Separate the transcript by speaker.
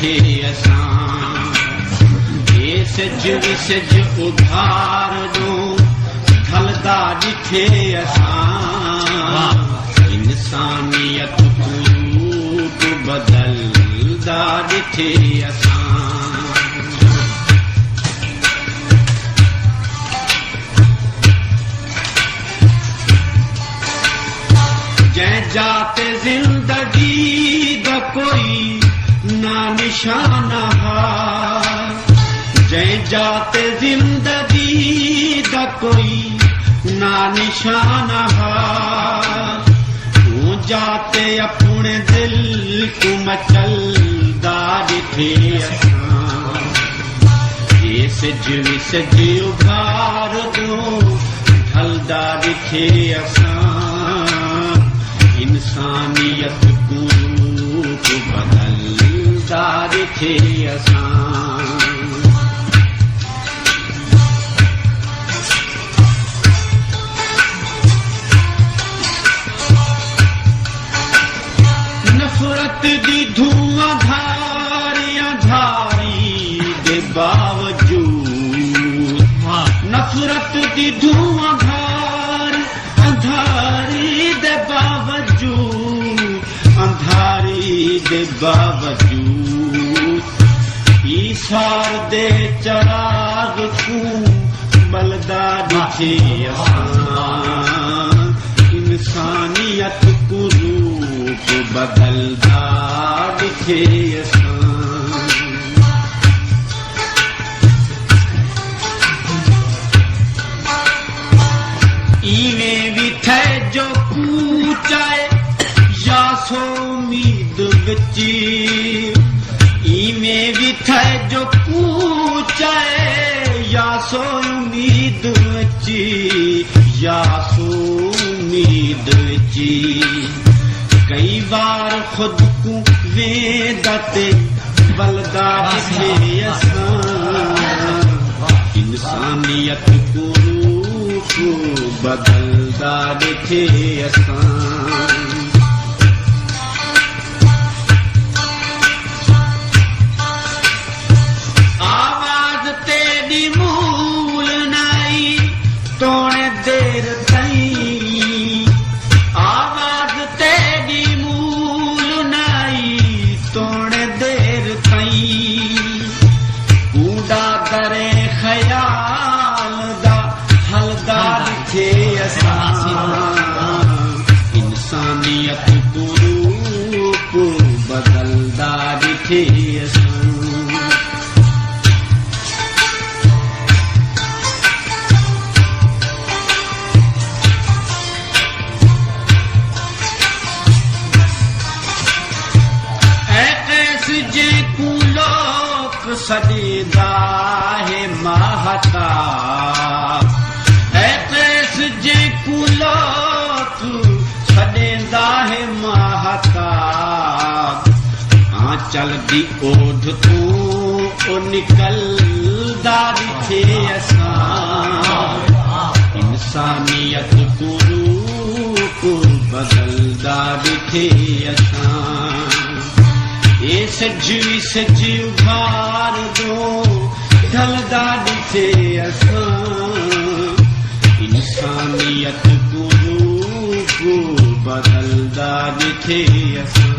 Speaker 1: ॾिठे असां हे सिज विसिज उधार ॾो ढलदा ॾिठे असां इंसानियत कुरूप बदलदा ॾिठे असां जंहिं जाते ज़िंदगी दा कोई ना निशान हा जंहिं जाते ज़िंदगी दा कोई ना निशान हा तूं जाते अपने दिल को मचलदा ॾिठे असां ये सिज विसिज उघार दो ढलदा ॾिठे असां इंसानियत कुरूप बदलदा ॾिठे असां नफ़रत दी धुआंधारी अंधारी दे बावजूद नफ़रत दी धुआंधारी अंधारी दे बावजूद ईसार दे चराग को बलदा ॾिठे असां इंसानियत कुरूप बदलदा ॾिठे असां इवें भी थे जो कूचाए या सो उम्मीद बची इवें भी थे जो कूचाए या सो उम्मीद बची या सो उम्मीद बची कई बार खुद को वेदते बलदा ॾिठे असां इंसानियत कुरूप बदलदा ॾिठे असां आवाज़ तेरी मूल नाई तोड़े देर ताईं आवाज़ तेरी मूल नाई तोड़े देर ताईं कूड़ा करे ख़याल दा हलदा ॾिठे असां इंसानियत कुरूप बदलदा ॾिठे असां सॾींदा है महता ऐस जेको लोक सॾींदा है महता आंचल दी ओढ़ तूं ओ निकलदा ॾिठे असां इंसानियत कुरूप बदलदा ॾिठे असां ये सिज उघार दो ढलदा ॾिठे असां इंसानियत कुरूप बदलदा ॾिठे असां